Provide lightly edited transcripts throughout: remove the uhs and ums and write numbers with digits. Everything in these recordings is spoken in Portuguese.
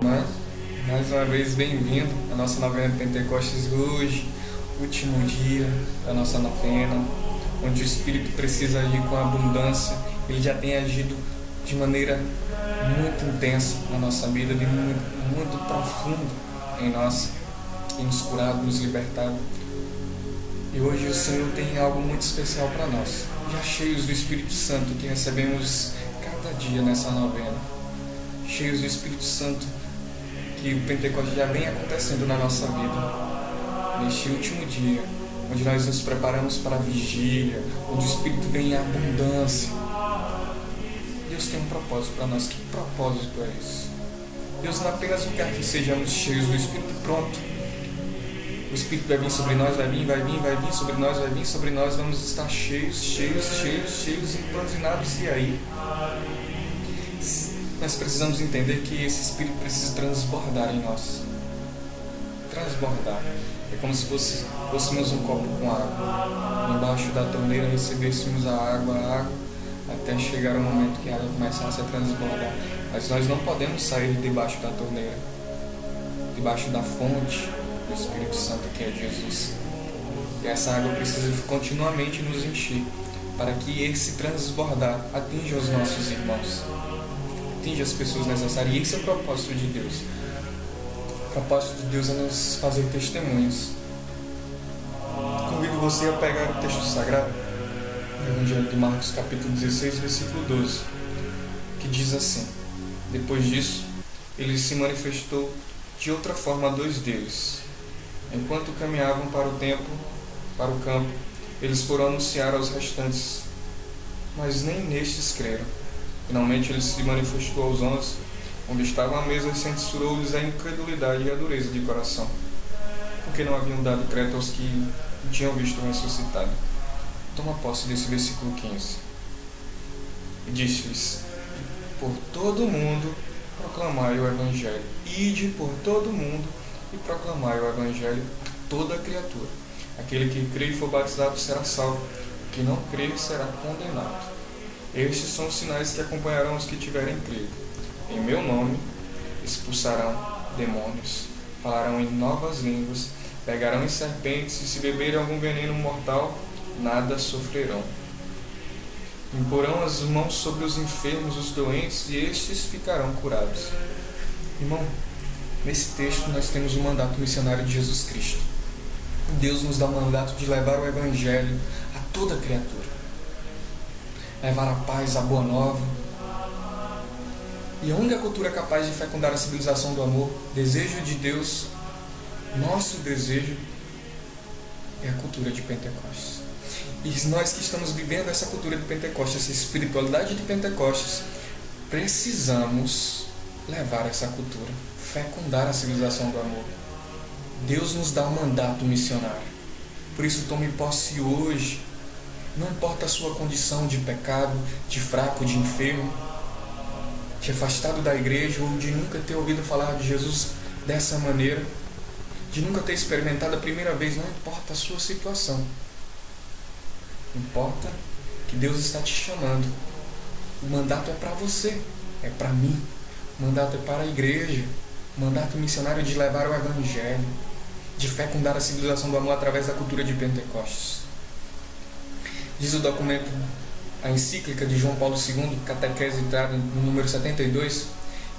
Mas, mais uma vez, bem-vindo à nossa novena de Pentecostes hoje, último dia da nossa novena, onde o Espírito precisa agir com abundância. Ele já tem agido de maneira muito intensa na nossa vida, de muito profundo em nós, tem nos curado, nos libertado. E hoje o Senhor tem algo muito especial para nós, já cheios do Espírito Santo que recebemos cada dia nessa novena, cheios do Espírito Santo, que o Pentecostes já vem acontecendo na nossa vida, neste último dia, onde nós nos preparamos para a vigília, onde o Espírito vem em abundância. Deus tem um propósito para nós. Que propósito é esse? Deus não apenas quer que sejamos cheios do Espírito, pronto. O Espírito vai vir sobre nós, vai vir sobre nós, vai vir sobre nós, vamos estar cheios, empantinados. E aí? Nós precisamos entender que esse Espírito precisa transbordar em nós. Transbordar. É como se fôssemos um copo com água. Embaixo da torneira recebêssemos a água, até chegar o momento que a água começasse a transbordar. Mas nós não podemos sair debaixo da torneira, debaixo da fonte do Espírito Santo, que é Jesus. E essa água precisa continuamente nos encher, para que esse transbordar atinja os nossos irmãos, atinja as pessoas necessárias. E esse é o propósito de Deus. O propósito de Deus é nos fazer testemunhas. Convido você a pegar o texto sagrado, o Evangelho de Marcos, capítulo 16, versículo 12, que diz assim: Depois disso, ele se manifestou de outra forma a dois deles. Enquanto caminhavam para o campo, eles foram anunciar aos restantes, mas nem nestes creram. Finalmente ele se manifestou aos 11, onde estavam à mesa, e censurou-lhes a incredulidade e a dureza de coração, porque não haviam dado crédito aos que o tinham visto ressuscitado. Toma posse desse versículo 15. E disse-lhes: Por todo o mundo proclamai o Evangelho. Ide por todo o mundo e proclamai o Evangelho a toda criatura. Aquele que crê e for batizado será salvo, o que não crê será condenado. Estes são os sinais que acompanharão os que tiverem crido. Em meu nome expulsarão demônios, falarão em novas línguas, pegarão em serpentes, e se beberem algum veneno mortal, nada sofrerão. Imporão as mãos sobre os enfermos, os doentes, e estes ficarão curados. Irmão, nesse texto nós temos o mandato missionário de Jesus Cristo. Deus nos dá o mandato de levar o Evangelho a toda criatura, levar a paz, a boa nova. E a única cultura capaz de fecundar a civilização do amor, desejo de Deus, nosso desejo, é a cultura de Pentecostes. E nós que estamos vivendo essa cultura de Pentecostes, essa espiritualidade de Pentecostes, precisamos levar essa cultura, fecundar a civilização do amor. Deus nos dá um mandato missionário. Por isso tome posse hoje. Não importa a sua condição de pecado, de fraco, de enfermo, de afastado da igreja, ou de nunca ter ouvido falar de Jesus dessa maneira, de nunca ter experimentado a primeira vez. Não importa a sua situação. Importa que Deus está te chamando. O mandato é para você, é para mim. O mandato é para a igreja. O mandato missionário de levar o Evangelho, de fecundar a civilização do amor através da cultura de Pentecostes. Diz o documento, a encíclica de João Paulo II, Catequese Itália, no número 72,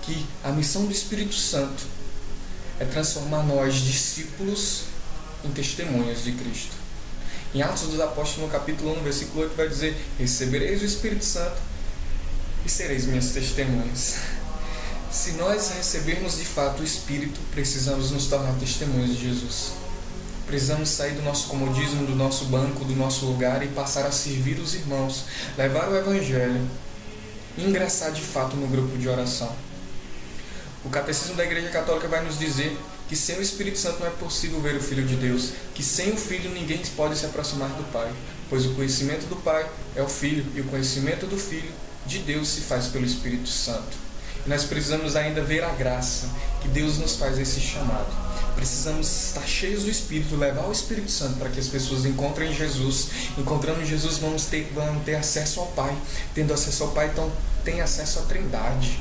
que a missão do Espírito Santo é transformar nós, discípulos, em testemunhas de Cristo. Em Atos dos Apóstolos, no capítulo 1, versículo 8, vai dizer: Recebereis o Espírito Santo e sereis minhas testemunhas. Se nós recebermos de fato o Espírito, precisamos nos tornar testemunhas de Jesus. Precisamos sair do nosso comodismo, do nosso banco, do nosso lugar e passar a servir os irmãos, levar o Evangelho, ingressar de fato no grupo de oração. O Catecismo da Igreja Católica vai nos dizer que sem o Espírito Santo não é possível ver o Filho de Deus, que sem o Filho ninguém pode se aproximar do Pai, pois o conhecimento do Pai é o Filho, e o conhecimento do Filho de Deus se faz pelo Espírito Santo. E nós precisamos ainda ver a graça que Deus nos faz esse chamado. Precisamos estar cheios do Espírito, levar o Espírito Santo para que as pessoas encontrem Jesus. Encontrando Jesus, vão ter acesso ao Pai. Tendo acesso ao Pai, então tem acesso à Trindade.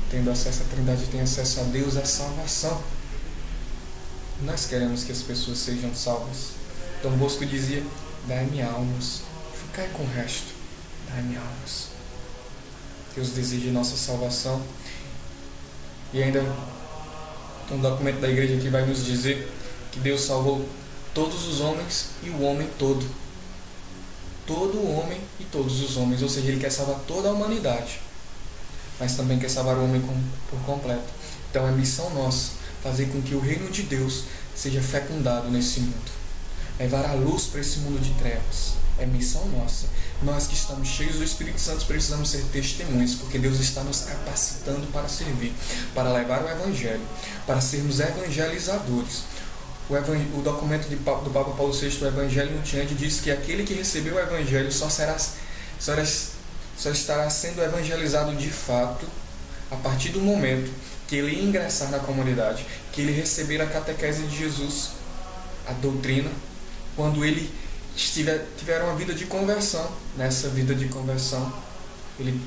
tendo acesso à Trindade, tem acesso a Deus, à salvação. Nós queremos que as pessoas sejam salvas. Dom Bosco dizia: dai-me almas, ficai com o resto, dai-me almas. Deus deseja nossa salvação. E ainda um documento da igreja que vai nos dizer que Deus salvou todos os homens e o homem todo. Todo o homem e todos os homens. Ou seja, Ele quer salvar toda a humanidade, mas também quer salvar o homem por completo. Então é missão nossa fazer com que o reino de Deus seja fecundado nesse mundo. Levar a luz para esse mundo de trevas. É missão nossa. Nós que estamos cheios do Espírito Santo precisamos ser testemunhas, porque Deus está nos capacitando para servir, para levar o Evangelho, para sermos evangelizadores. O documento do Papa Paulo VI, o Evangelho Nuntiante, diz que aquele que recebeu o Evangelho só estará sendo evangelizado de fato a partir do momento que ele ingressar na comunidade, que ele receber a catequese de Jesus, a doutrina, quando ele tiver uma vida de conversão. Nessa vida de conversão, ele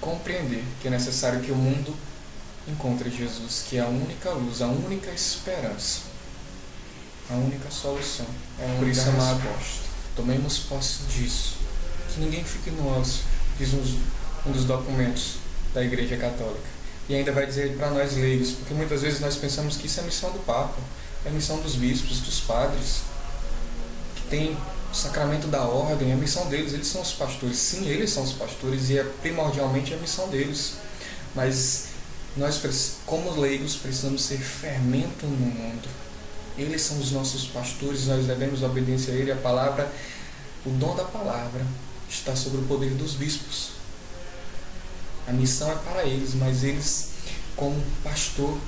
compreender que é necessário que o mundo encontre Jesus, que é a única luz, a única esperança, a única solução. Por isso, amado, tomemos posse disso. Que ninguém fique no ócio, diz um dos documentos da Igreja Católica. E ainda vai dizer para nós leigos, porque muitas vezes nós pensamos que isso é missão do Papa, é missão dos bispos, dos padres, que tem o sacramento da ordem, é a missão deles, eles são os pastores. Sim, eles são os pastores e é primordialmente a missão deles. Mas nós, como leigos, precisamos ser fermento no mundo. Eles são os nossos pastores, nós devemos obediência a ele. A palavra, o dom da palavra está sobre o poder dos bispos. A missão é para eles, mas eles, como pastor,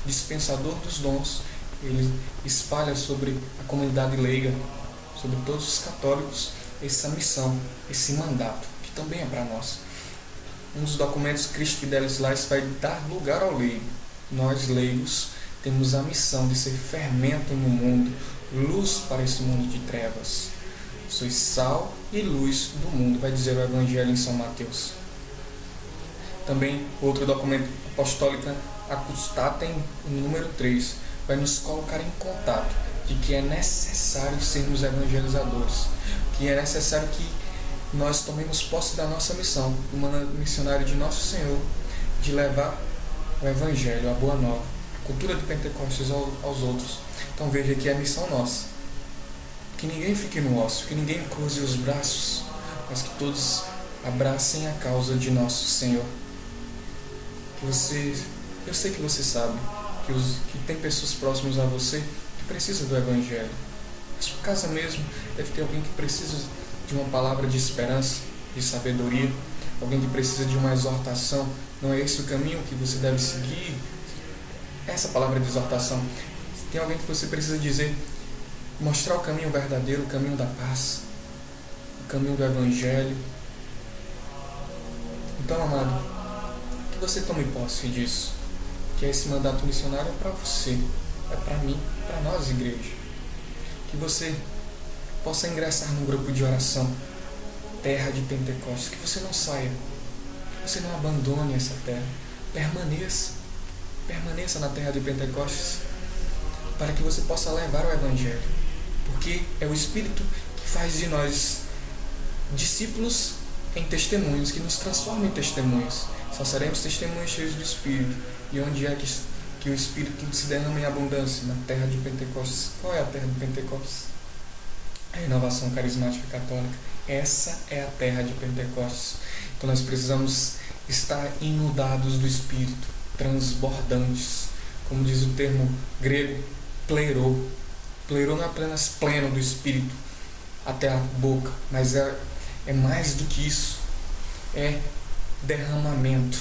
dispensador dos dons, ele espalha sobre a comunidade leiga, sobre todos os católicos, essa missão, esse mandato, que também é para nós. Um dos documentos Christi Fidelis Lais vai dar lugar ao leigo. Nós, leigos, temos a missão de ser fermento no mundo, luz para esse mundo de trevas. Sois sal e luz do mundo, vai dizer o Evangelho em São Mateus. Também outro documento apostólico, Acustatem, número 3, vai nos colocar em contato de que é necessário sermos evangelizadores, que é necessário que nós tomemos posse da nossa missão, uma missionária de Nosso Senhor, de levar o Evangelho, a Boa Nova, a cultura de Pentecostes aos outros. Então veja que é a missão nossa. Que ninguém fique no ócio, que ninguém cruze os braços, mas que todos abracem a causa de Nosso Senhor. Eu sei que você sabe que tem pessoas próximas a você que precisam do Evangelho. Na sua casa mesmo deve ter alguém que precisa de uma palavra de esperança, de sabedoria, alguém que precisa de uma exortação. Não é esse o caminho que você deve seguir? Essa palavra de exortação. Tem alguém que você precisa dizer, mostrar o caminho verdadeiro, o caminho da paz, o caminho do Evangelho. Então, amado, que você tome posse disso, que esse mandato missionário é para você, é para mim, para nós, igreja. Que você possa ingressar num grupo de oração, terra de Pentecostes, que você não saia, que você não abandone essa terra, permaneça na terra de Pentecostes, para que você possa levar o Evangelho, porque é o Espírito que faz de nós discípulos em testemunhos, que nos transforma em testemunhos. Só seremos testemunhos cheios do Espírito. E onde é que o Espírito se derrama em abundância? Na terra de Pentecostes. Qual é a terra de Pentecostes? A renovação carismática católica. Essa é a terra de Pentecostes. Então nós precisamos estar inundados do Espírito, transbordantes. Como diz o termo grego, plerô. Plerô não é apenas pleno do Espírito até a boca, mas é mais do que isso. É derramamento,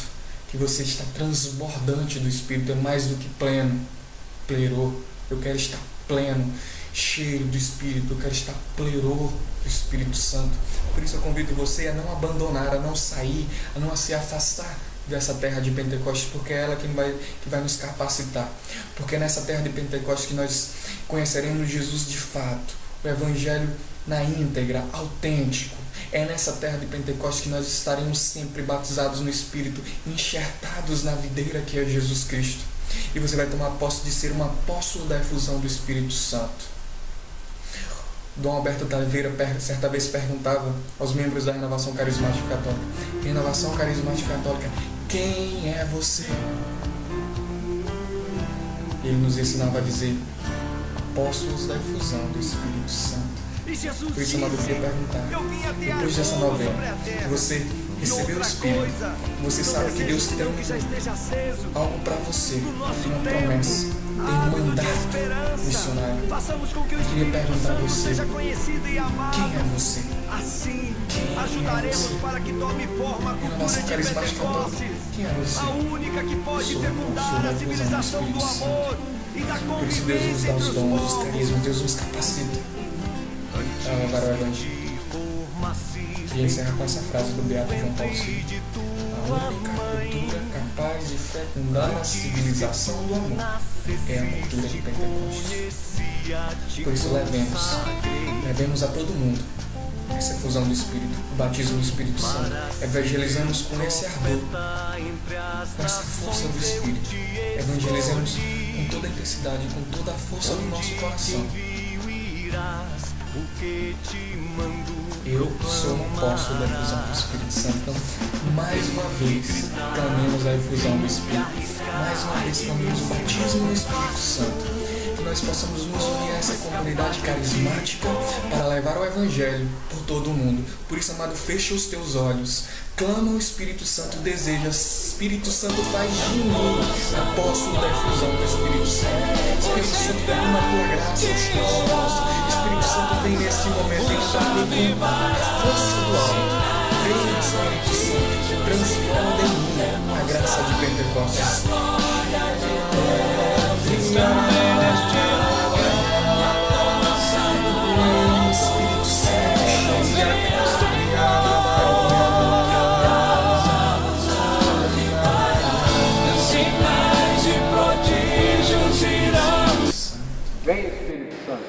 que você está transbordante do Espírito, é mais do que pleno. Plerô, eu quero estar pleno, cheio do Espírito, eu quero estar plerô do Espírito Santo. Por isso eu convido você a não abandonar, a não sair, a não se afastar dessa terra de Pentecostes, porque é ela que vai nos capacitar. Porque é nessa terra de Pentecostes que nós conheceremos Jesus de fato, o Evangelho na íntegra, autêntico. É nessa terra de Pentecostes que nós estaremos sempre batizados no Espírito, enxertados na videira que é Jesus Cristo. E você vai tomar posse de ser um apóstolo da efusão do Espírito Santo. Dom Alberto da Oliveira certa vez perguntava aos membros da Renovação Carismática Católica: Renovação Carismática Católica, quem é você? Ele nos ensinava a dizer: apóstolos da efusão do Espírito Santo. Por isso, amado, eu queria perguntar, depois dessa novena, que você recebeu o Espírito, você sabe que Deus tem algo para você, tem uma promessa, tem um mandato missionário. Eu queria perguntar a você: quem é você? Ajudaremos para que tome forma a cultura de Pentecostes, a única que pode fecundar a civilização do amor e da Por isso Deus nos dá convivência entre os os dons, os povos. carismas, Deus nos capacita para levar o Evangelho. E encerra com essa frase do Beato João Paulo II: a única cultura capaz de fecundar a civilização do amor é a cultura de Pentecostes. Por isso levemos a todo mundo essa efusão do Espírito, o batismo do Espírito Santo. Evangelizamos com esse ardor, com essa força do Espírito. Evangelizamos com toda a intensidade, com toda a força do nosso coração. Eu sou um apóstolo da efusão do Espírito Santo. Então, mais uma vez, clamemos a efusão do Espírito. Mais uma vez, clamemos o batismo no Espírito Santo. Que nós possamos nos unir a essa comunidade carismática para levar o Evangelho por todo o mundo. Por isso, amado, fecha os teus olhos. Clama o Espírito Santo, deseja. Espírito Santo, faz de mim apóstolo da efusão do Espírito Santo. Espírito Santo, derrama a tua graça aos teus irmãos. Espírito Santo, vem neste momento em com a força do alto. Vem, Espírito Santo, transforma em mim a graça de Pentecostes. Vem Espírito Santo.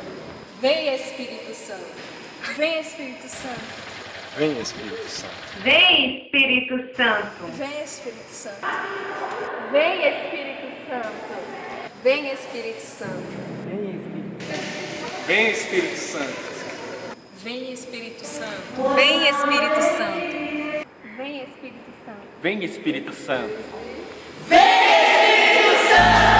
Vem Espírito Santo. Vem Espírito Santo. Vem Espírito Santo. Vem, Espírito Santo. Vem Espírito Santo. Vem Espírito Santo. Vem Espírito Santo. Vem Espírito Santo. Vem Espírito Santo. Vem, Espírito Santo. Vem Espírito Santo. Vem Espírito Santo. Vem, Espírito Santo.